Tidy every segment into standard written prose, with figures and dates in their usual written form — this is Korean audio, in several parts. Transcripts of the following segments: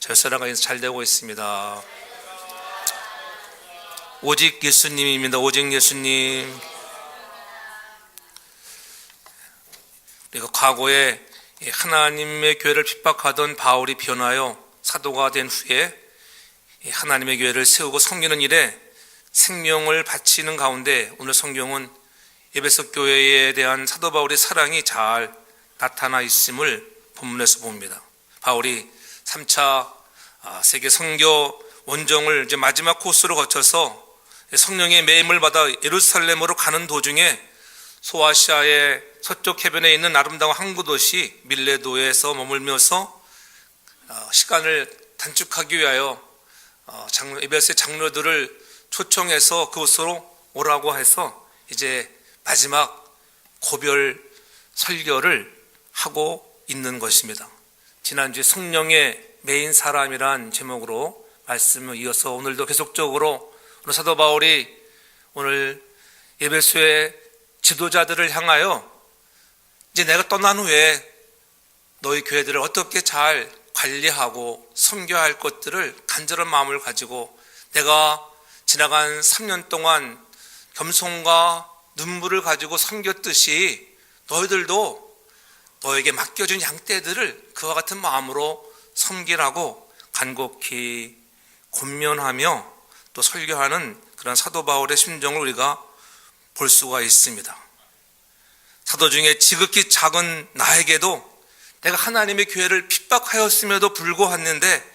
절사랑가 잘 되고 있습니다. 오직 예수님입니다. 오직 예수님. 우리가 과거에 하나님의 교회를 핍박하던 바울이 변하여 사도가 된 후에 하나님의 교회를 세우고 섬기는 일에 생명을 바치는 가운데 오늘 성경은 에베소 교회에 대한 사도 바울의 사랑이 잘 나타나 있음을 본문에서 봅니다. 바울이 3차 세계 선교 원정을 이제 마지막 코스로 거쳐서 성령의 매임을 받아 예루살렘으로 가는 도중에 소아시아의 서쪽 해변에 있는 아름다운 항구 도시 밀레도에서 머물면서 시간을 단축하기 위하여 에베소의 장로들을 초청해서 그곳으로 오라고 해서 이제 마지막 고별 설교를 하고 있는 것입니다. 지난주에 성령의 메인 사람이란 제목으로 말씀을 이어서 오늘도 계속적으로 오늘 사도 바울이 오늘 에베소의 지도자들을 향하여 이제 내가 떠난 후에 너희 교회들을 어떻게 잘 관리하고 섬겨야 할 것들을 간절한 마음을 가지고 내가 지나간 3년 동안 겸손과 눈물을 가지고 섬겼듯이 너희들도 너에게 맡겨준 양떼들을 그와 같은 마음으로 섬기라고 간곡히 권면하며 또 설교하는 그런 사도 바울의 심정을 우리가 볼 수가 있습니다. 사도 중에 지극히 작은 나에게도 내가 하나님의 교회를 핍박하였음에도 불구하는데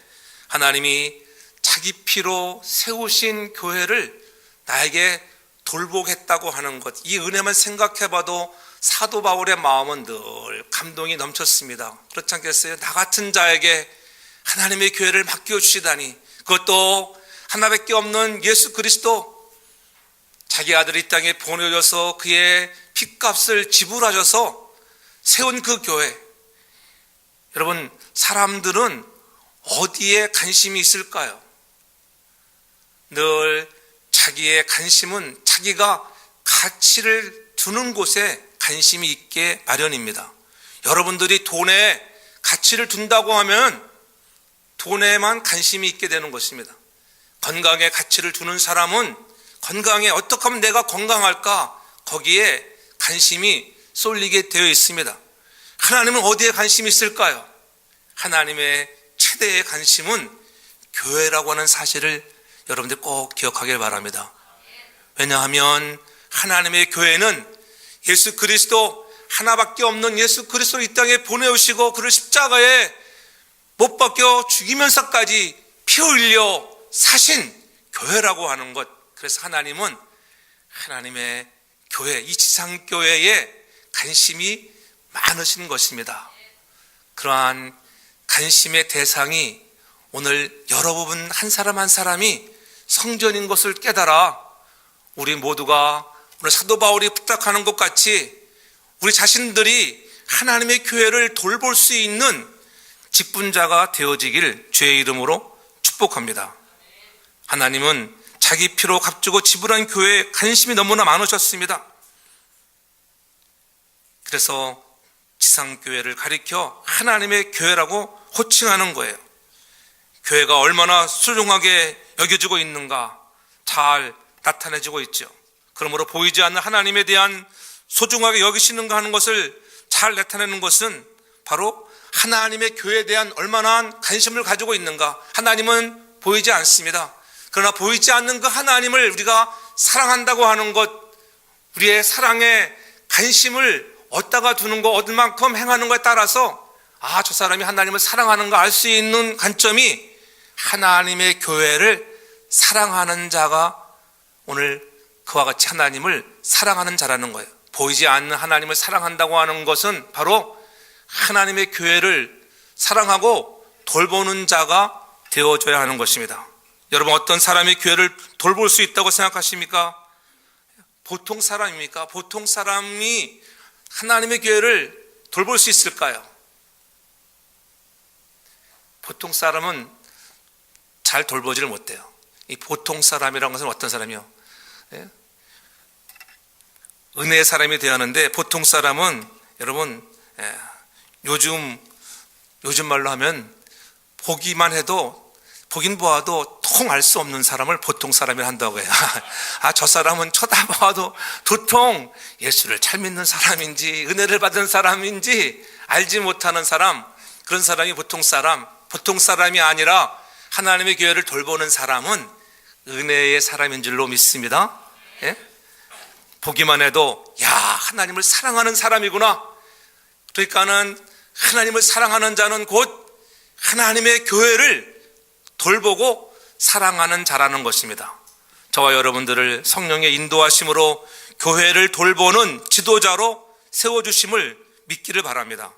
하나님이 자기 피로 세우신 교회를 나에게 돌보겠다고 하는 것, 이 은혜만 생각해봐도 사도 바울의 마음은 늘 감동이 넘쳤습니다. 그렇지 않겠어요? 나 같은 자에게 하나님의 교회를 맡겨주시다니, 그것도 하나밖에 없는 예수 그리스도, 자기 아들이 이 땅에 보내줘서 그의 핏값을 지불하셔서 세운 그 교회. 여러분, 사람들은 어디에 관심이 있을까요? 늘 자기의 관심은 자기가 가치를 두는 곳에 관심이 있게 마련입니다. 여러분들이 돈에 가치를 둔다고 하면 돈에만 관심이 있게 되는 것입니다. 건강에 가치를 두는 사람은 건강에 어떻게 하면 내가 건강할까, 거기에 관심이 쏠리게 되어 있습니다. 하나님은 어디에 관심이 있을까요? 하나님의 최대의 관심은 교회라고 하는 사실을 여러분들 꼭 기억하길 바랍니다. 왜냐하면 하나님의 교회는 예수 그리스도, 하나밖에 없는 예수 그리스도를 이 땅에 보내오시고 그를 십자가에 못 박혀 죽이면서까지 피 흘려 사신 교회라고 하는 것. 그래서 하나님은 하나님의 교회, 이 지상교회에 관심이 많으신 것입니다. 그러한 관심의 대상이 오늘 여러분 한 사람 한 사람이 성전인 것을 깨달아 우리 모두가 오늘 사도 바울이 부탁하는 것 같이 우리 자신들이 하나님의 교회를 돌볼 수 있는 직분자가 되어지길 주의 이름으로 축복합니다. 하나님은 자기 피로 값주고 지불한 교회에 관심이 너무나 많으셨습니다. 그래서 지상교회를 가리켜 하나님의 교회라고 호칭하는 거예요. 교회가 얼마나 소중하게 여겨지고 있는가 잘 나타내지고 있죠. 그러므로 보이지 않는 하나님에 대한 소중하게 여기시는가 하는 것을 잘 나타내는 것은 바로 하나님의 교회에 대한 얼마나 관심을 가지고 있는가. 하나님은 보이지 않습니다. 그러나 보이지 않는 그 하나님을 우리가 사랑한다고 하는 것, 우리의 사랑에 관심을 어디다가 두는 거, 얻을 만큼 행하는 것에 따라서 저 사람이 하나님을 사랑하는 거 알 수 있는 관점이 하나님의 교회를 사랑하는 자가 오늘 그와 같이 하나님을 사랑하는 자라는 거예요. 보이지 않는 하나님을 사랑한다고 하는 것은 바로 하나님의 교회를 사랑하고 돌보는 자가 되어줘야 하는 것입니다. 여러분, 어떤 사람이 교회를 돌볼 수 있다고 생각하십니까? 보통 사람입니까? 보통 사람이 하나님의 교회를 돌볼 수 있을까요? 보통 사람은 잘 돌보지를 못해요. 이 보통 사람이라는 것은 어떤 사람이요? 은혜의 사람이 되어야 하는데, 보통 사람은 여러분 요즘 말로 하면 보긴 보아도 통 알 수 없는 사람을 보통 사람이라 한다고 해요. 저 사람은 쳐다봐도 도통 예수를 잘 믿는 사람인지 은혜를 받은 사람인지 알지 못하는 사람, 그런 사람이 보통 사람이 아니라 하나님의 교회를 돌보는 사람은 은혜의 사람인 줄로 믿습니다. 예? 보기만 해도 하나님을 사랑하는 사람이구나. 그러니까는 하나님을 사랑하는 자는 곧 하나님의 교회를 돌보고 사랑하는 자라는 것입니다. 저와 여러분들을 성령의 인도하심으로 교회를 돌보는 지도자로 세워주심을 믿기를 바랍니다.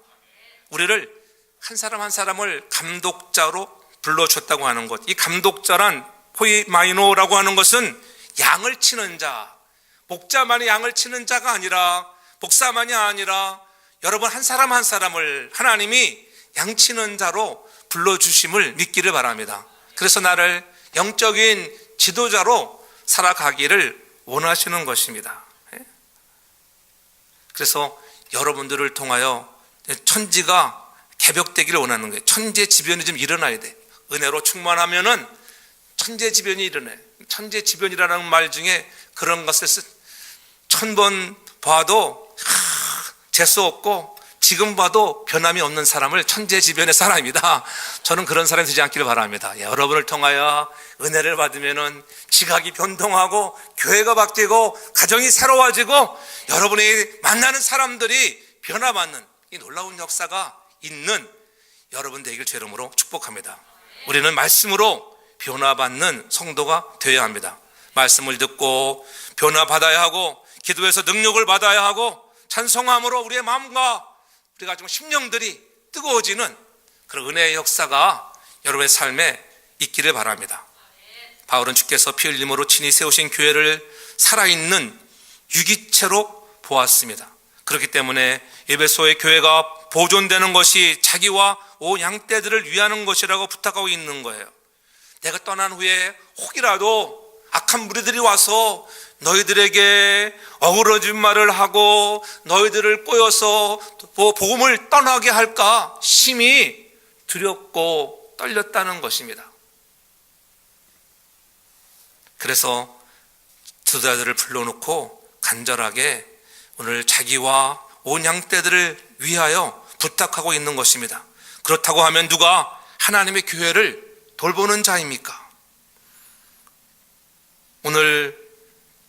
우리를 한 사람 한 사람을 감독자로 불러줬다고 하는 것, 이 감독자란 포이마이노라고 하는 것은 양을 치는 자, 목자만이 양을 치는 자가 아니라, 목사만이 아니라 여러분 한 사람 한 사람을 하나님이 양치는 자로 불러주심을 믿기를 바랍니다. 그래서 나를 영적인 지도자로 살아가기를 원하시는 것입니다. 그래서 여러분들을 통하여 천지가 개벽되기를 원하는 거예요. 천재지변이 좀 일어나야 돼. 은혜로 충만하면은 천재지변이 일어나요. 천재지변이라는 말 중에 그런 것을 1000번 봐도 재수 없고 지금 봐도 변함이 없는 사람을 천재지변의 사람이다. 저는 그런 사람이 되지 않기를 바랍니다. 여러분을 통하여 은혜를 받으면은 지각이 변동하고 교회가 바뀌고 가정이 새로워지고 여러분이 만나는 사람들이 변화받는 이 놀라운 역사가 있는 여러분 되길 주 이름으로 축복합니다. 우리는 말씀으로 변화받는 성도가 되어야 합니다. 말씀을 듣고 변화받아야 하고 기도에서 능력을 받아야 하고 찬송함으로 우리의 마음과 우리가 좀 심령들이 뜨거워지는 그런 은혜의 역사가 여러분의 삶에 있기를 바랍니다. 바울은 주께서 피 흘림으로 친히 세우신 교회를 살아있는 유기체로 보았습니다. 그렇기 때문에 에베소의 교회가 보존되는 것이 자기와 온 양떼들을 위하는 것이라고 부탁하고 있는 거예요. 내가 떠난 후에 혹이라도 악한 무리들이 와서 너희들에게 어그러진 말을 하고 너희들을 꼬여서 복음을 떠나게 할까 심히 두렵고 떨렸다는 것입니다. 그래서 지도자들을 불러놓고 간절하게 오늘 자기와 온 양떼들을 위하여 부탁하고 있는 것입니다. 그렇다고 하면 누가 하나님의 교회를 돌보는 자입니까? 오늘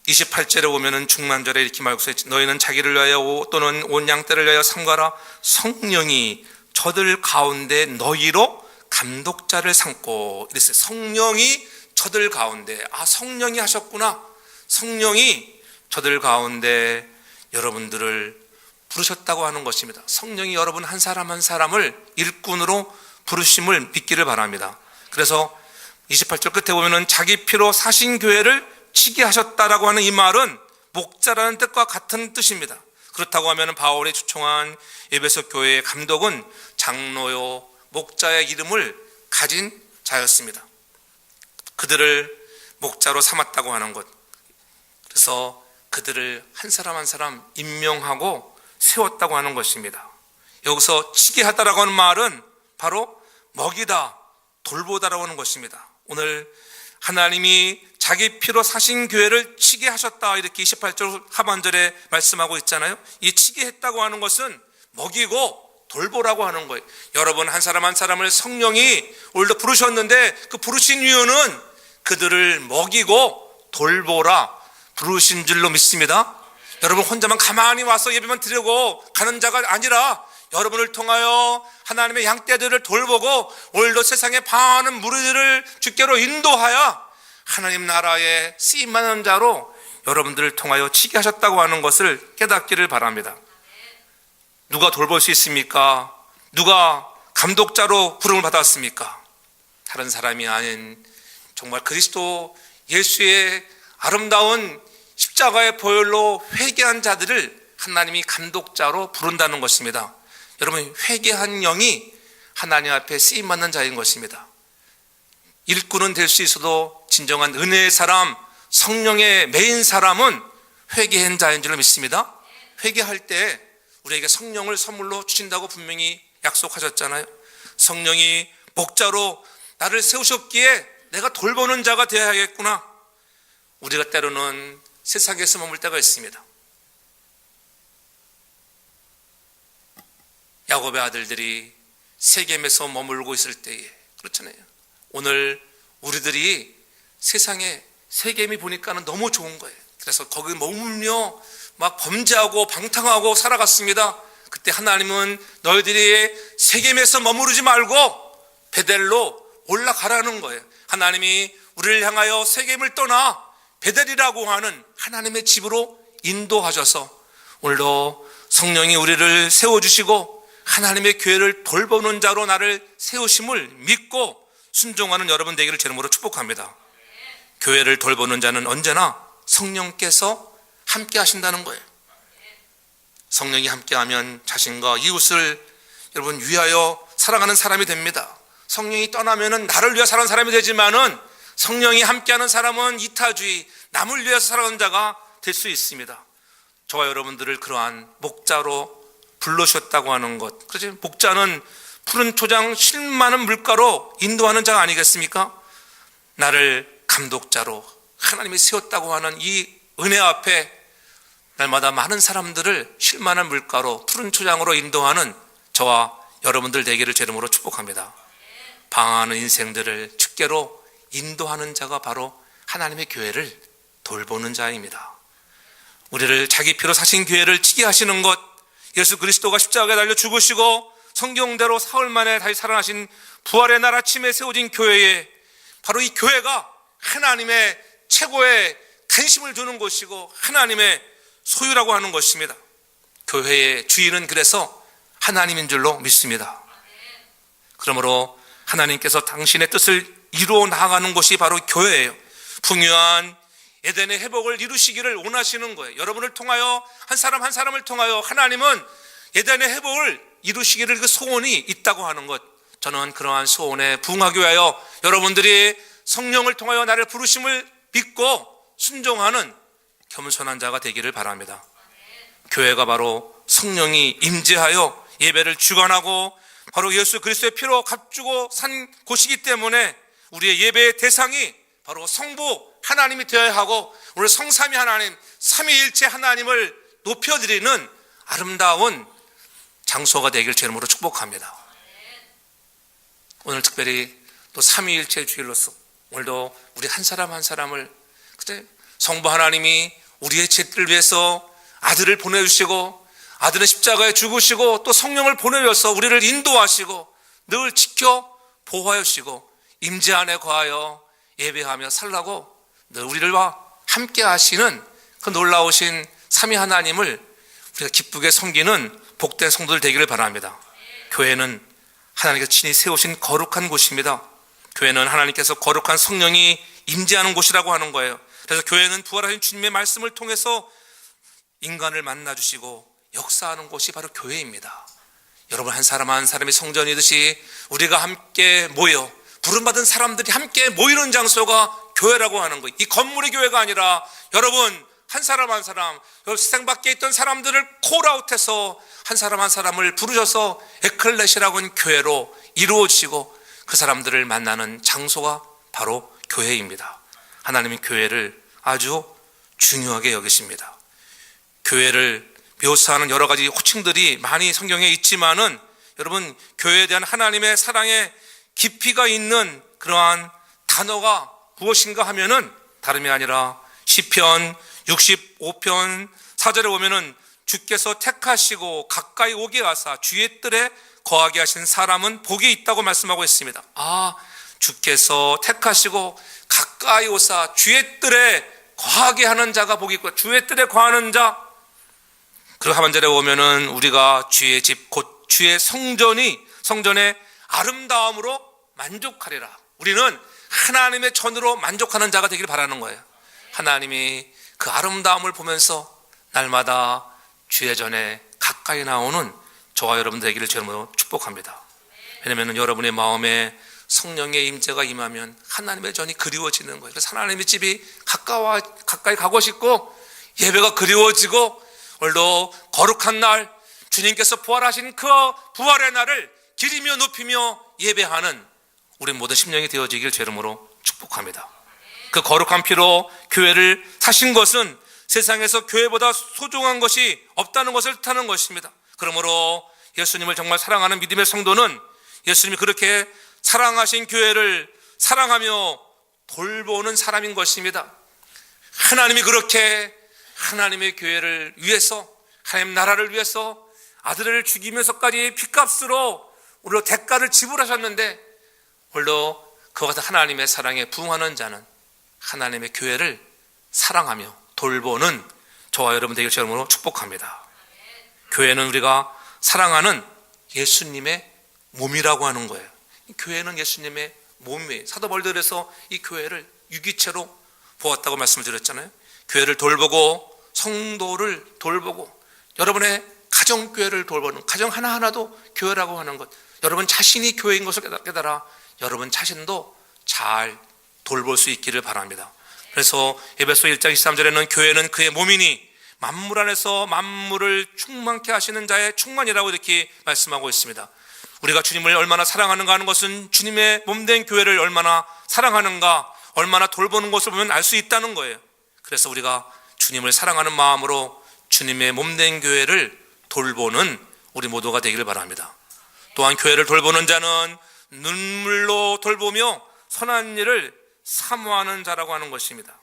28절에 보면은 중만절에 이렇게 말고서 너희는 자기를 위하여 또는 온 양떼를 위하여 삼가라. 성령이 저들 가운데 너희로 감독자를 삼고 이랬어요. 성령이 저들 가운데, 성령이 하셨구나. 성령이 저들 가운데 여러분들을 부르셨다고 하는 것입니다. 성령이 여러분 한 사람 한 사람을 일꾼으로 부르심을 믿기를 바랍니다. 그래서 28절 끝에 보면은 자기 피로 사신 교회를 치게 하셨다라고 하는 이 말은 목자라는 뜻과 같은 뜻입니다. 그렇다고 하면 바울이 초청한 에베소 교회의 감독은 장로요 목자의 이름을 가진 자였습니다. 그들을 목자로 삼았다고 하는 것, 그래서 그들을 한 사람 한 사람 임명하고 세웠다고 하는 것입니다. 여기서 치게 하다라고 하는 말은 바로 먹이다, 돌보다라고 하는 것입니다. 오늘 하나님이 자기 피로 사신 교회를 치게 하셨다, 이렇게 28절 하반절에 말씀하고 있잖아요. 이 치게 했다고 하는 것은 먹이고 돌보라고 하는 거예요. 여러분 한 사람 한 사람을 성령이 오늘도 부르셨는데 그 부르신 이유는 그들을 먹이고 돌보라 부르신 줄로 믿습니다. 여러분 혼자만 가만히 와서 예배만 드리고 가는 자가 아니라 여러분을 통하여 하나님의 양떼들을 돌보고 오늘도 세상에 많은 무리들을 주께로 인도하여 하나님 나라에 쓰임받는 자로 여러분들을 통하여 치게 하셨다고 하는 것을 깨닫기를 바랍니다. 누가 돌볼 수 있습니까? 누가 감독자로 부름을 받았습니까? 다른 사람이 아닌 정말 그리스도 예수의 아름다운 십자가의 보혈로 회개한 자들을 하나님이 감독자로 부른다는 것입니다. 여러분 회개한 영이 하나님 앞에 쓰임받는 자인 것입니다. 일꾼은 될 수 있어도 진정한 은혜의 사람, 성령의 메인 사람은 회개한 자인 줄로 믿습니다. 회개할 때 우리에게 성령을 선물로 주신다고 분명히 약속하셨잖아요. 성령이 목자로 나를 세우셨기에 내가 돌보는 자가 되어야겠구나. 우리가 때로는 세상에서 머물 때가 있습니다. 야곱의 아들들이 세겜에서 머물고 있을 때에, 그렇잖아요. 오늘 우리들이 세상에 세겜이 보니까는 너무 좋은 거예요. 그래서 거기 머물며 막 범죄하고 방탕하고 살아갔습니다. 그때 하나님은 너희들이 세겜에서 머무르지 말고 베델로 올라가라는 거예요. 하나님이 우리를 향하여 세겜을 떠나 베델이라고 하는 하나님의 집으로 인도하셔서 오늘도 성령이 우리를 세워주시고 하나님의 교회를 돌보는 자로 나를 세우심을 믿고 순종하는 여러분 되기를 제 이름으로 축복합니다. 교회를 돌보는 자는 언제나 성령께서 함께 하신다는 거예요. 성령이 함께하면 자신과 이웃을 여러분 위하여 살아가는 사람이 됩니다. 성령이 떠나면은 나를 위해 살아가는 사람이 되지만은 성령이 함께하는 사람은 이타주의, 남을 위해서 살아가는 자가 될 수 있습니다. 저와 여러분들을 그러한 목자로 불러주셨다고 하는 것, 그렇죠? 목자는 푸른 초장 실 많은 물가로 인도하는 자가 아니겠습니까? 나를 감독자로 하나님이 세웠다고 하는 이 은혜 앞에 날마다 많은 사람들을 실 많은 물가로 푸른 초장으로 인도하는 저와 여러분들 되기를 제 이름으로 축복합니다. 방황하는 인생들을 축계로 인도하는 자가 바로 하나님의 교회를 돌보는 자입니다. 우리를 자기 피로 사신 교회를 치게 하시는 것, 예수 그리스도가 십자가에 달려 죽으시고 성경대로 사흘 만에 다시 살아나신 부활의 날 아침에 세워진 교회에 바로 이 교회가 하나님의 최고의 관심을 두는 곳이고 하나님의 소유라고 하는 것입니다. 교회의 주인은 그래서 하나님인 줄로 믿습니다. 그러므로 하나님께서 당신의 뜻을 이루어 나아가는 곳이 바로 교회예요. 풍요한 에덴의 회복을 이루시기를 원하시는 거예요. 여러분을 통하여 한 사람 한 사람을 통하여 하나님은 에덴의 회복을 이루시기를 그 소원이 있다고 하는 것, 저는 그러한 소원에 부응하기 위하여 여러분들이 성령을 통하여 나를 부르심을 믿고 순종하는 겸손한 자가 되기를 바랍니다. 교회가 바로 성령이 임재하여 예배를 주관하고 바로 예수 그리스도의 피로 값주고 산 곳이기 때문에 우리의 예배의 대상이 바로 성부 하나님이 되어야 하고 우리 성삼위 하나님, 삼위일체 하나님을 높여드리는 아름다운 장소가 되길 제 이름으로 축복합니다. 오늘 특별히 또 삼위일체 주일로서 오늘도 우리 한 사람 한 사람을 성부 하나님이 우리의 죄를 위해서 아들을 보내주시고 아들은 십자가에 죽으시고 또 성령을 보내셔서 우리를 인도하시고 늘 지켜 보호하여 주시고 임재 안에 거하여 예배하며 살라고 늘 우리와 함께 하시는 그 놀라우신 삼위 하나님을 우리가 기쁘게 섬기는 복된 성도들 되기를 바랍니다. 교회는 하나님께서 친히 세우신 거룩한 곳입니다. 교회는 하나님께서 거룩한 성령이 임재하는 곳이라고 하는 거예요. 그래서 교회는 부활하신 주님의 말씀을 통해서 인간을 만나주시고 역사하는 곳이 바로 교회입니다. 여러분 한 사람 한 사람이 성전이듯이 우리가 함께 모여 부름받은 사람들이 함께 모이는 장소가 교회라고 하는 거예요. 이 건물이 교회가 아니라 여러분 한 사람 한 사람, 세상 밖에 있던 사람들을 콜아웃해서 한 사람 한 사람을 부르셔서 에클레시라고 하는 교회로 이루어지고 그 사람들을 만나는 장소가 바로 교회입니다. 하나님은 교회를 아주 중요하게 여기십니다. 교회를 묘사하는 여러 가지 호칭들이 많이 성경에 있지만은 여러분 교회에 대한 하나님의 사랑의 깊이가 있는 그러한 단어가 무엇인가 하면은 다름이 아니라 시편 65편 4절에 보면은 주께서 택하시고 가까이 오게 하사 주의 뜰에 거하게 하신 사람은 복이 있다고 말씀하고 있습니다. 주께서 택하시고 가까이 오사 주의 뜰에 거하게 하는 자가 복이 있고 주의 뜰에 거하는 자. 그리고 하반절에 보면은 우리가 주의 집 곧 주의 성전의 아름다움으로 만족하리라. 우리는 하나님의 전으로 만족하는 자가 되기를 바라는 거예요. 하나님이 그 아름다움을 보면서 날마다 주의 전에 가까이 나오는 저와 여러분 되기를 주님으로 축복합니다. 왜냐하면 여러분의 마음에 성령의 임재가 임하면 하나님의 전이 그리워지는 거예요. 그래서 하나님의 집이 가까이 가고 싶고 예배가 그리워지고 오늘도 거룩한 날 주님께서 부활하신 그 부활의 날을 기리며 높이며 예배하는 우리 모든 심령이 되어지길 주 이름으로 축복합니다. 그 거룩한 피로 교회를 사신 것은 세상에서 교회보다 소중한 것이 없다는 것을 뜻하는 것입니다. 그러므로 예수님을 정말 사랑하는 믿음의 성도는 예수님이 그렇게 사랑하신 교회를 사랑하며 돌보는 사람인 것입니다. 하나님이 그렇게 하나님의 교회를 위해서, 하나님 나라를 위해서 아들을 죽이면서까지 핏값으로 우리로 대가를 지불하셨는데, 오늘도 그와 같은 하나님의 사랑에 부응하는 자는 하나님의 교회를 사랑하며 돌보는 저와 여러분 되길 주님으로 축복합니다. 교회는 우리가 사랑하는 예수님의 몸이라고 하는 거예요. 교회는 예수님의 몸이에요. 사도 바울에서 이 교회를 유기체로 보았다고 말씀을 드렸잖아요. 교회를 돌보고 성도를 돌보고 여러분의 가정교회를 돌보는, 가정 하나하나도 교회라고 하는 것, 여러분 자신이 교회인 것을 깨달아 여러분 자신도 잘 돌볼 수 있기를 바랍니다. 그래서 에베소 1장 23절에는 교회는 그의 몸이니 만물 안에서 만물을 충만케 하시는 자의 충만이라고 이렇게 말씀하고 있습니다. 우리가 주님을 얼마나 사랑하는가 하는 것은 주님의 몸된 교회를 얼마나 사랑하는가, 얼마나 돌보는 것을 보면 알 수 있다는 거예요. 그래서 우리가 주님을 사랑하는 마음으로 주님의 몸된 교회를 돌보는 우리 모두가 되기를 바랍니다. 또한 교회를 돌보는 자는 눈물로 돌보며 선한 일을 사모하는 자라고 하는 것입니다.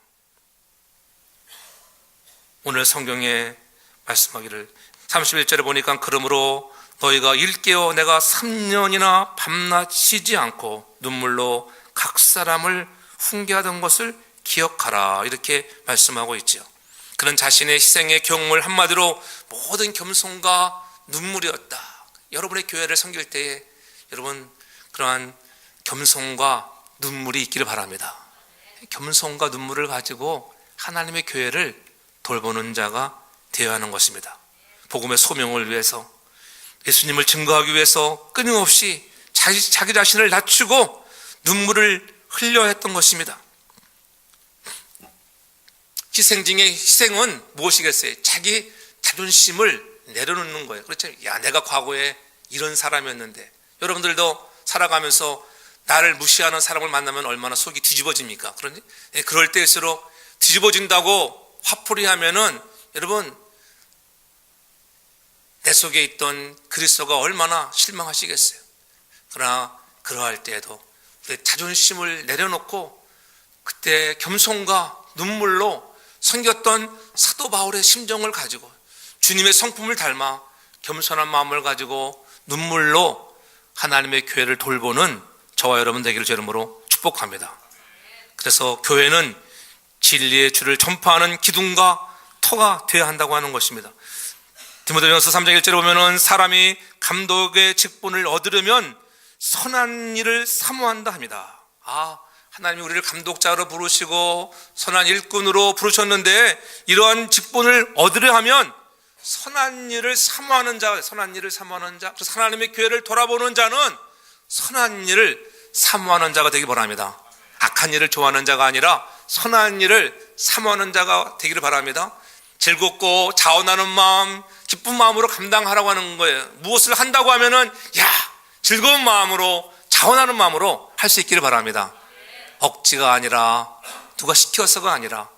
오늘 성경에 말씀하기를 31절에 보니까 그러므로 너희가 일깨어 내가 3년이나 밤낮 쉬지 않고 눈물로 각 사람을 훈계하던 것을 기억하라, 이렇게 말씀하고 있죠. 그는 자신의 희생의 경험을 한마디로 모든 겸손과 눈물이었다. 여러분의 교회를 섬길 때에 여러분 그러한 겸손과 눈물이 있기를 바랍니다. 겸손과 눈물을 가지고 하나님의 교회를 돌보는 자가 되어야 하는 것입니다. 복음의 소명을 위해서, 예수님을 증거하기 위해서 끊임없이 자기 자신을 낮추고 눈물을 흘려 했던 것입니다. 희생 중에 희생은 무엇이겠어요? 자기 자존심을 내려놓는 거예요. 그렇죠? 야, 내가 과거에 이런 사람이었는데. 여러분들도 살아가면서 나를 무시하는 사람을 만나면 얼마나 속이 뒤집어집니까? 그러니 그럴 때일수록 뒤집어진다고 화풀이 하면은 여러분 내 속에 있던 그리스도가 얼마나 실망하시겠어요. 그러나 그러할 때에도 우리 자존심을 내려놓고 그때 겸손과 눈물로 섬겼던 사도 바울의 심정을 가지고 주님의 성품을 닮아 겸손한 마음을 가지고 눈물로 하나님의 교회를 돌보는 저와 여러분 되기를 주 이름으로 축복합니다. 그래서 교회는 진리의 주를 전파하는 기둥과 터가 되어야 한다고 하는 것입니다. 디모데전서 3장 1절에 보면은 사람이 감독의 직분을 얻으려면 선한 일을 사모한다 합니다. 하나님이 우리를 감독자로 부르시고 선한 일꾼으로 부르셨는데 이러한 직분을 얻으려 하면 선한 일을 사모하는 자, 선한 일을 사모하는 자, 그래서 하나님의 교회를 돌아보는 자는 선한 일을 사모하는 자가 되기 바랍니다. 악한 일을 좋아하는 자가 아니라 선한 일을 사모하는 자가 되기를 바랍니다. 즐겁고 자원하는 마음, 기쁜 마음으로 감당하라고 하는 거예요. 무엇을 한다고 하면은 즐거운 마음으로, 자원하는 마음으로 할 수 있기를 바랍니다. 억지가 아니라, 누가 시켜서가 아니라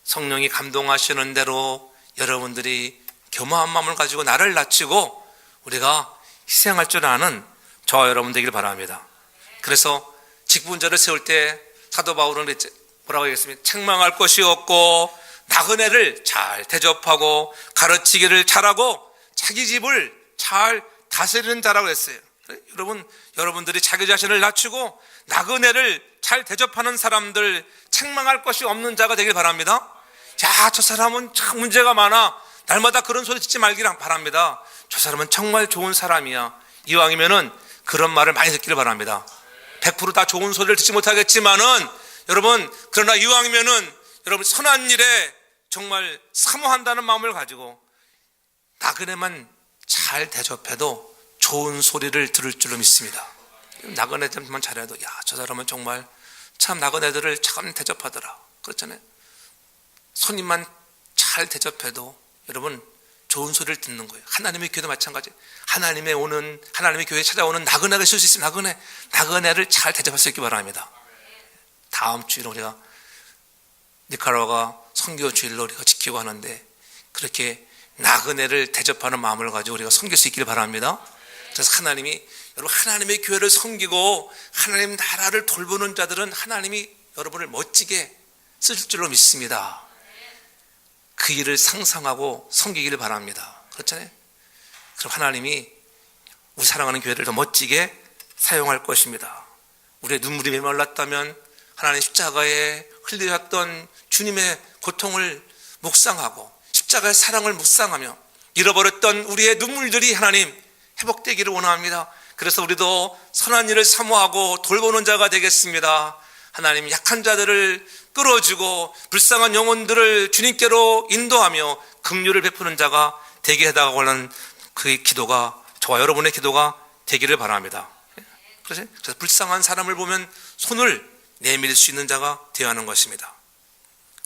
성령이 감동하시는 대로 여러분들이 겸허한 마음을 가지고 나를 낮추고 우리가 희생할 줄 아는 저와 여러분 되길 바랍니다. 그래서 직분자를 세울 때 사도 바울은 뭐라고 하겠습니까? 책망할 것이 없고 나그네를 잘 대접하고 가르치기를 잘하고 자기 집을 잘 다스리는 자라고 했어요. 여러분들이 자기 자신을 낮추고 나그네를 잘 대접하는 사람들, 책망할 것이 없는 자가 되길 바랍니다. 저 사람은 참 문제가 많아, 날마다 그런 소리 듣지 말기를 바랍니다. 저 사람은 정말 좋은 사람이야. 이왕이면은 그런 말을 많이 듣기를 바랍니다. 100% 다 좋은 소리를 듣지 못하겠지만은 여러분, 그러나 이왕이면은 여러분 선한 일에 정말 사모한다는 마음을 가지고 나그네만 잘 대접해도 좋은 소리를 들을 줄로 믿습니다. 나그네들만 잘해도 저 사람은 정말 참 나그네들을 참 대접하더라, 그렇잖아요. 손님만 잘 대접해도 여러분 좋은 소리를 듣는 거예요. 하나님의 교회도 마찬가지. 하나님의 교회에 찾아오는 나그네가 있을 수 있으면 나그네를 잘 대접할 수 있기 바랍니다. 다음 주일에 우리가 니카라과 선교 주일로 우리가 지키고 하는데, 그렇게 나그네를 대접하는 마음을 가지고 우리가 섬길 수 있기를 바랍니다. 그래서 여러분, 하나님의 교회를 섬기고 하나님 나라를 돌보는 자들은 하나님이 여러분을 멋지게 쓸 줄로 믿습니다. 그 일을 상상하고 섬기기를 바랍니다. 그렇잖아요. 그럼 하나님이 우리 사랑하는 교회를 더 멋지게 사용할 것입니다. 우리의 눈물이 메말랐다면 하나님 십자가에 흘리셨던 주님의 고통을 묵상하고 십자가의 사랑을 묵상하며 잃어버렸던 우리의 눈물들이 하나님 회복되기를 원합니다. 그래서 우리도 선한 일을 사모하고 돌보는 자가 되겠습니다. 하나님 약한 자들을 끌어주고 불쌍한 영혼들을 주님께로 인도하며 긍휼을 베푸는 자가 되게 해달라고 하는 그 기도가, 저와 여러분의 기도가 되기를 바랍니다. 그래서 불쌍한 사람을 보면 손을 내밀 수 있는 자가 되어야 하는 것입니다.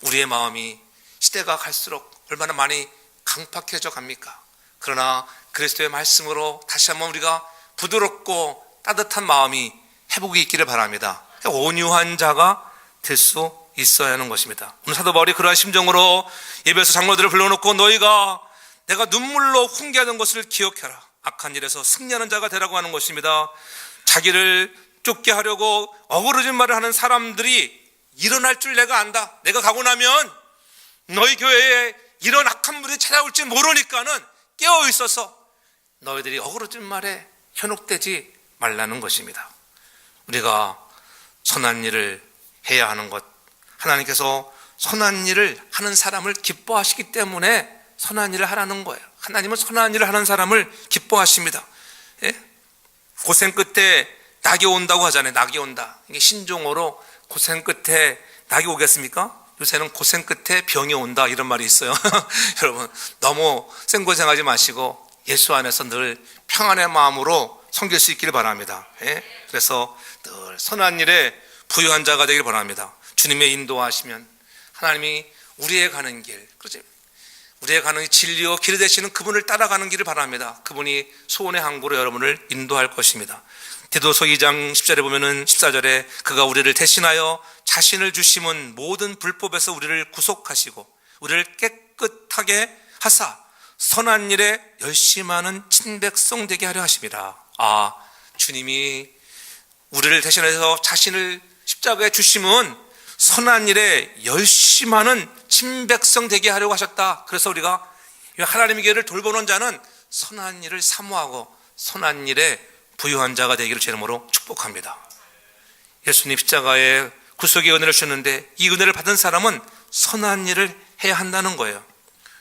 우리의 마음이 시대가 갈수록 얼마나 많이 강팍해져 갑니까? 그러나 그리스도의 말씀으로 다시 한번 우리가 부드럽고 따뜻한 마음이 회복이 있기를 바랍니다. 온유한 자가 될 수 있어야 하는 것입니다. 오늘 사도 바울이 그러한 심정으로 예배에서 장로들을 불러놓고 너희가 내가 눈물로 훈계하던 것을 기억해라. 악한 일에서 승리하는 자가 되라고 하는 것입니다. 자기를 쫓게 하려고 어그러진 말을 하는 사람들이 일어날 줄 내가 안다. 내가 가고 나면 너희 교회에 이런 악한 물이 찾아올지 모르니까는 깨어 있어서 너희들이 어그러진 말에 현혹되지 말라는 것입니다. 우리가 선한 일을 해야 하는 것, 하나님께서 선한 일을 하는 사람을 기뻐하시기 때문에 선한 일을 하라는 거예요. 하나님은 선한 일을 하는 사람을 기뻐하십니다. 예? 고생 끝에 낙이 온다고 하잖아요. 낙이 온다. 이게 신종어로 고생 끝에 낙이 오겠습니까? 요새는 고생 끝에 병이 온다 이런 말이 있어요. 여러분, 너무 생고생하지 마시고 예수 안에서 늘 평안의 마음으로 섬길 수 있기를 바랍니다. 예? 그래서 늘 선한 일에 부유한 자가 되기를 바랍니다. 주님의 인도하시면 하나님이 우리의 가는 길, 그렇죠? 우리의 가는 진리요 길이 되시는 그분을 따라가는 길을 바랍니다. 그분이 소원의 항구로 여러분을 인도할 것입니다. 디도서 2장 10절에 보면은 14절에 그가 우리를 대신하여 자신을 주심은 모든 불법에서 우리를 구속하시고 우리를 깨끗하게 하사 선한 일에 열심하는 친백성 되게 하려 하심이라. 주님이 우리를 대신해서 자신을 십자가에 주심은 선한 일에 열심하는 친백성 되게 하려고 하셨다. 그래서 우리가 하나님의 교회를 돌보는 자는 선한 일을 사모하고 선한 일에 부유한 자가 되기를 제 이름으로 축복합니다. 예수님 십자가에 구속의 은혜를 주셨는데 이 은혜를 받은 사람은 선한 일을 해야 한다는 거예요.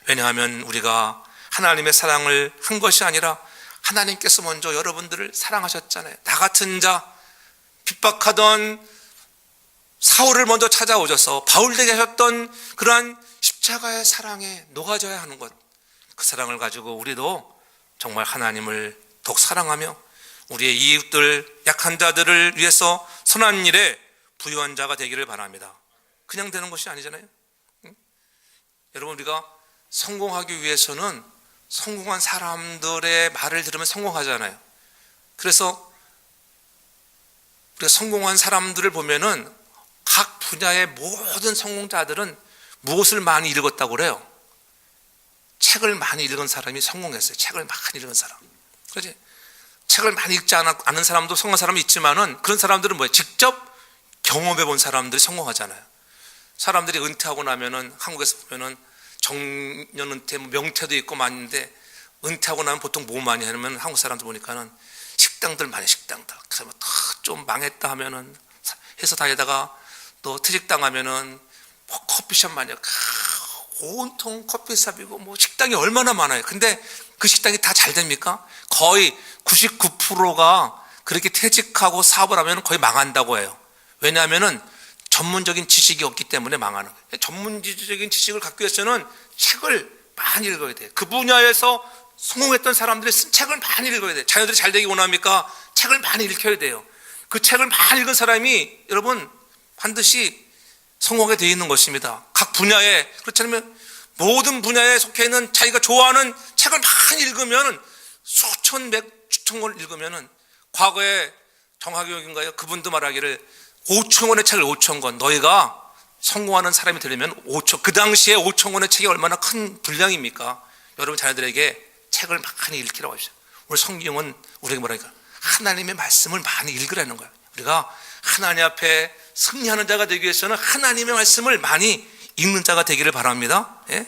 왜냐하면 우리가 하나님의 사랑을 한 것이 아니라 하나님께서 먼저 여러분들을 사랑하셨잖아요. 나 같은 자, 핍박하던 사울을 먼저 찾아오셔서 바울에게 하셨던 그러한 십자가의 사랑에 녹아져야 하는 것, 그 사랑을 가지고 우리도 정말 하나님을 더욱 사랑하며 우리의 이웃들, 약한 자들을 위해서 선한 일에 부유한 자가 되기를 바랍니다. 그냥 되는 것이 아니잖아요. 여러분, 우리가 성공하기 위해서는 성공한 사람들의 말을 들으면 성공하잖아요. 그래서 우리가 성공한 사람들을 보면은 각 분야의 모든 성공자들은 무엇을 많이 읽었다고 그래요? 책을 많이 읽은 사람이 성공했어요. 책을 많이 읽은 사람. 그렇지? 책을 많이 읽지 않은 사람도 성공한 사람이 있지만은 그런 사람들은 뭐예요? 직접 경험해 본 사람들이 성공하잖아요. 사람들이 은퇴하고 나면은 한국에서 보면은 정년 은퇴, 명퇴도 있고 많은데 은퇴하고 나면 보통 뭐 많이 하냐면 한국 사람들 보니까는 식당들 많이 식당들. 그래서 좀 망했다 하면은 해서 다니다가 또 퇴직당하면은 뭐 커피숍 마냥 온통 커피숍이고 뭐 식당이 얼마나 많아요. 근데 그 식당이 다 잘 됩니까? 거의 99%가 그렇게 퇴직하고 사업을 하면 거의 망한다고 해요. 왜냐하면은 전문적인 지식이 없기 때문에 망하는 거예요. 전문적인 지식을 갖기 위해서는 책을 많이 읽어야 돼요. 그 분야에서 성공했던 사람들이 쓴 책을 많이 읽어야 돼요. 자녀들이 잘 되기 원합니까? 책을 많이 읽혀야 돼요. 그 책을 많이 읽은 사람이 여러분 반드시 성공하게 되어 있는 것입니다. 각 분야에, 그렇지 않으면 모든 분야에 속해 있는 자기가 좋아하는 책을 많이 읽으면 수천 권을 읽으면 과거에 정학용인가요? 그분도 말하기를 5천 권의 책을 5천 권, 너희가 성공하는 사람이 되려면 5천, 그 당시에 5천 권의 책이 얼마나 큰 분량입니까? 여러분 자녀들에게 책을 많이 읽기라고 하십시오. 오늘 성경은 우리에게 뭐라니까? 하나님의 말씀을 많이 읽으라는 거예요. 우리가 하나님 앞에 승리하는 자가 되기 위해서는 하나님의 말씀을 많이 읽는 자가 되기를 바랍니다. 예?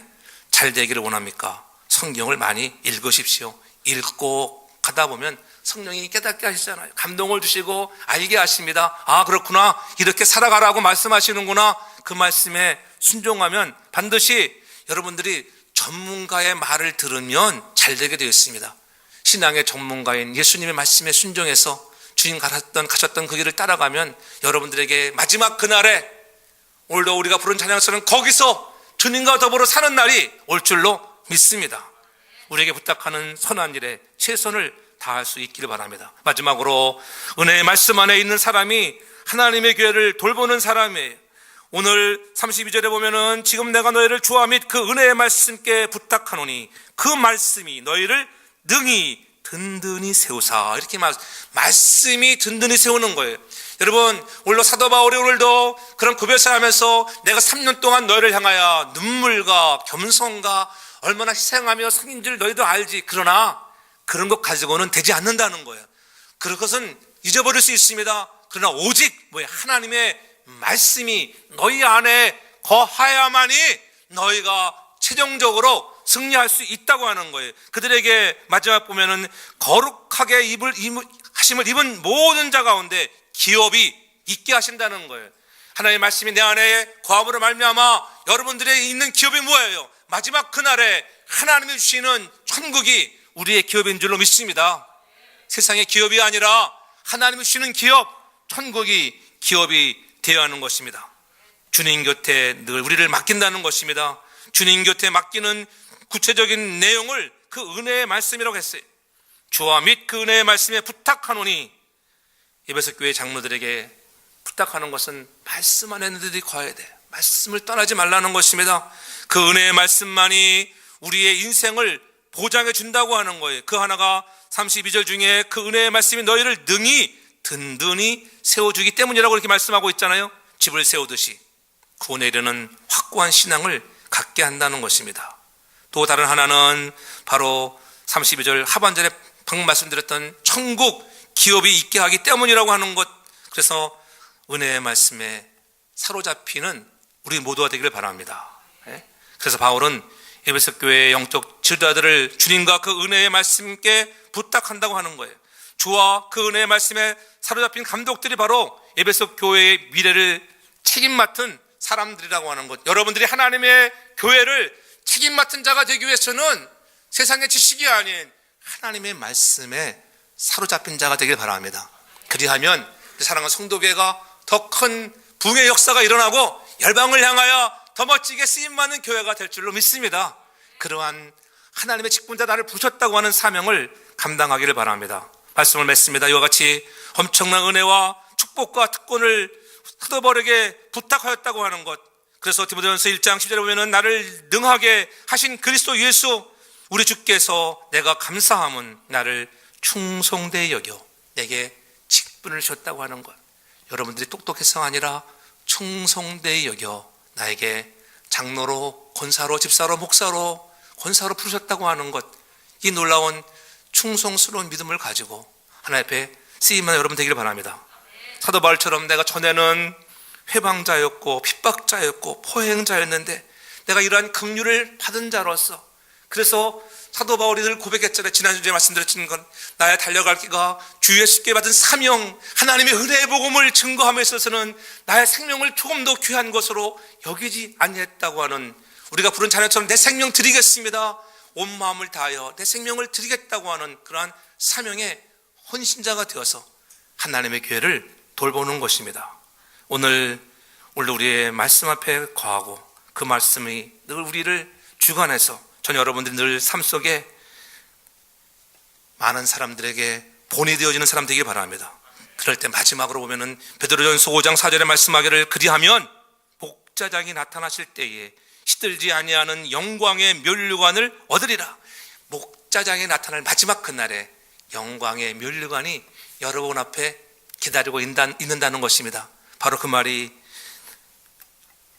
잘 되기를 원합니까? 성경을 많이 읽으십시오. 읽고 가다 보면 성령이 깨닫게 하시잖아요. 감동을 주시고 알게 하십니다. 아, 그렇구나, 이렇게 살아가라고 말씀하시는구나. 그 말씀에 순종하면 반드시 여러분들이 전문가의 말을 들으면 잘 되게 되어 있습니다. 신앙의 전문가인 예수님의 말씀에 순종해서 주님 가셨던 그 길을 따라가면 여러분들에게 마지막 그날에, 오늘도 우리가 부른 찬양서는 거기서 주님과 더불어 사는 날이 올 줄로 믿습니다. 우리에게 부탁하는 선한 일에 최선을 다할 수 있기를 바랍니다. 마지막으로 은혜의 말씀 안에 있는 사람이 하나님의 교회를 돌보는 사람이에요. 오늘 32절에 보면은 지금 내가 너희를 주와 및 그 은혜의 말씀께 부탁하노니 그 말씀이 너희를 능히 든든히 세우사. 이렇게 말씀이 든든히 세우는 거예요. 여러분, 오늘도 사도 바울이 오늘도 그런 구별을 하면서 내가 3년 동안 너희를 향하여 눈물과 겸손과 얼마나 희생하며 섬긴 줄 너희도 알지. 그러나 그런 것 가지고는 되지 않는다는 거예요. 그런 것은 잊어버릴 수 있습니다. 그러나 오직 하나님의 말씀이 너희 안에 거하야만이 너희가 최종적으로 승리할 수 있다고 하는 거예요. 그들에게 마지막 보면은 거룩하게 하심을 입은 모든 자 가운데 기업이 있게 하신다는 거예요. 하나님의 말씀이 내 안에 거함으로 말미암아 여러분들의 있는 기업이 뭐예요? 마지막 그날에 하나님이 주시는 천국이 우리의 기업인 줄로 믿습니다. 세상의 기업이 아니라 하나님이 주시는 기업, 천국이 기업이 되어야 하는 것입니다. 주님 곁에 늘 우리를 맡긴다는 것입니다. 주님 곁에 맡기는 구체적인 내용을 그 은혜의 말씀이라고 했어요. 주와 및 그 은혜의 말씀에 부탁하노니, 에베소 교회 장로들에게 부탁하는 것은 말씀 안에 너희들이 거해야 돼. 말씀을 떠나지 말라는 것입니다. 그 은혜의 말씀만이 우리의 인생을 보장해 준다고 하는 거예요. 그 하나가 32절 중에 그 은혜의 말씀이 너희를 능히 든든히 세워주기 때문이라고 이렇게 말씀하고 있잖아요. 집을 세우듯이 구원에 이르는 확고한 신앙을 갖게 한다는 것입니다. 또 다른 하나는 바로 32절 하반절에 방금 말씀드렸던 천국 기업이 있게 하기 때문이라고 하는 것. 그래서 은혜의 말씀에 사로잡히는 우리 모두가 되기를 바랍니다. 그래서 바울은 에베소 교회의 영적 지도자들을 주님과 그 은혜의 말씀께 부탁한다고 하는 거예요. 주와 그 은혜의 말씀에 사로잡힌 감독들이 바로 에베소 교회의 미래를 책임 맡은 사람들이라고 하는 것. 여러분들이 하나님의 교회를 책임 맡은 자가 되기 위해서는 세상의 지식이 아닌 하나님의 말씀에 사로잡힌 자가 되길 바랍니다. 그리하면 사랑하는 성도교회가 더 큰 부흥의 역사가 일어나고 열방을 향하여 더 멋지게 쓰임받는 교회가 될 줄로 믿습니다. 그러한 하나님의 직분자 나를 부르셨다고 하는 사명을 감당하기를 바랍니다. 말씀을 맺습니다. 이와 같이 엄청난 은혜와 축복과 특권을 사도 바울에게 부탁하였다고 하는 것. 그래서 디모데전서 1장 10절에 보면은 나를 능하게 하신 그리스도 예수 우리 주께서 내가 감사함은 나를 충성되이 여겨 내게 직분을 주셨다고 하는 것. 여러분들이 똑똑해서가 아니라 충성되이 여겨 나에게 장로로, 권사로, 집사로, 목사로, 권사로 부르셨다고 하는 것. 이 놀라운 충성스러운 믿음을 가지고 하나님 앞에 쓰임만 여러분 되기를 바랍니다. 사도 바울처럼 내가 전에는 회방자였고 핍박자였고 포행자였는데 내가 이러한 긍휼을 받은 자로서, 그래서 사도 바울이 늘 고백했잖아요. 지난주에 말씀드렸던 건 나의 달려갈 길과 주 예수께 받은 사명, 하나님의 은혜의 복음을 증거함에 있어서는 나의 생명을 조금 더 귀한 것으로 여기지 아니했다고 하는, 우리가 부른 자녀처럼 내 생명 드리겠습니다, 온 마음을 다하여 내 생명을 드리겠다고 하는 그러한 사명의 헌신자가 되어서 하나님의 교회를 돌보는 것입니다. 오늘 우리의 말씀 앞에 거하고 그 말씀이 늘 우리를 주관해서 전 여러분들이 늘 삶 속에 많은 사람들에게 본이 되어지는 사람 되기 바랍니다. 그럴 때 마지막으로 보면은 베드로전서 5장 4절에 말씀하기를 그리하면 목자장이 나타나실 때에 시들지 아니하는 영광의 면류관을 얻으리라. 목자장에 나타날 마지막 그날에 영광의 면류관이 여러분 앞에 기다리고 있는다는 것입니다. 바로 그 말이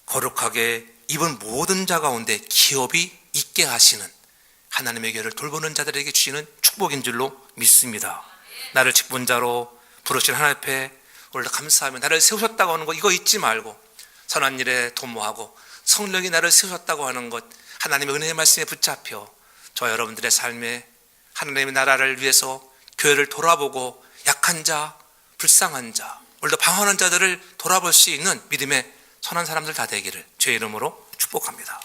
거룩하게 입은 모든 자 가운데 기업이 있게 하시는 하나님의 교회를 돌보는 자들에게 주시는 축복인 줄로 믿습니다. 나를 직분자로 부르신 하나님 앞에 오늘 감사하며 나를 세우셨다고 하는 것 이거 잊지 말고 선한 일에 도모하고 성령이 나를 세우셨다고 하는 것 하나님의 은혜의 말씀에 붙잡혀 저 여러분들의 삶에 하나님의 나라를 위해서 교회를 돌아보고 약한 자, 불쌍한 자, 오늘도 방황하는 자들을 돌아볼 수 있는 믿음의 선한 사람들 다 되기를 주의 이름으로 축복합니다.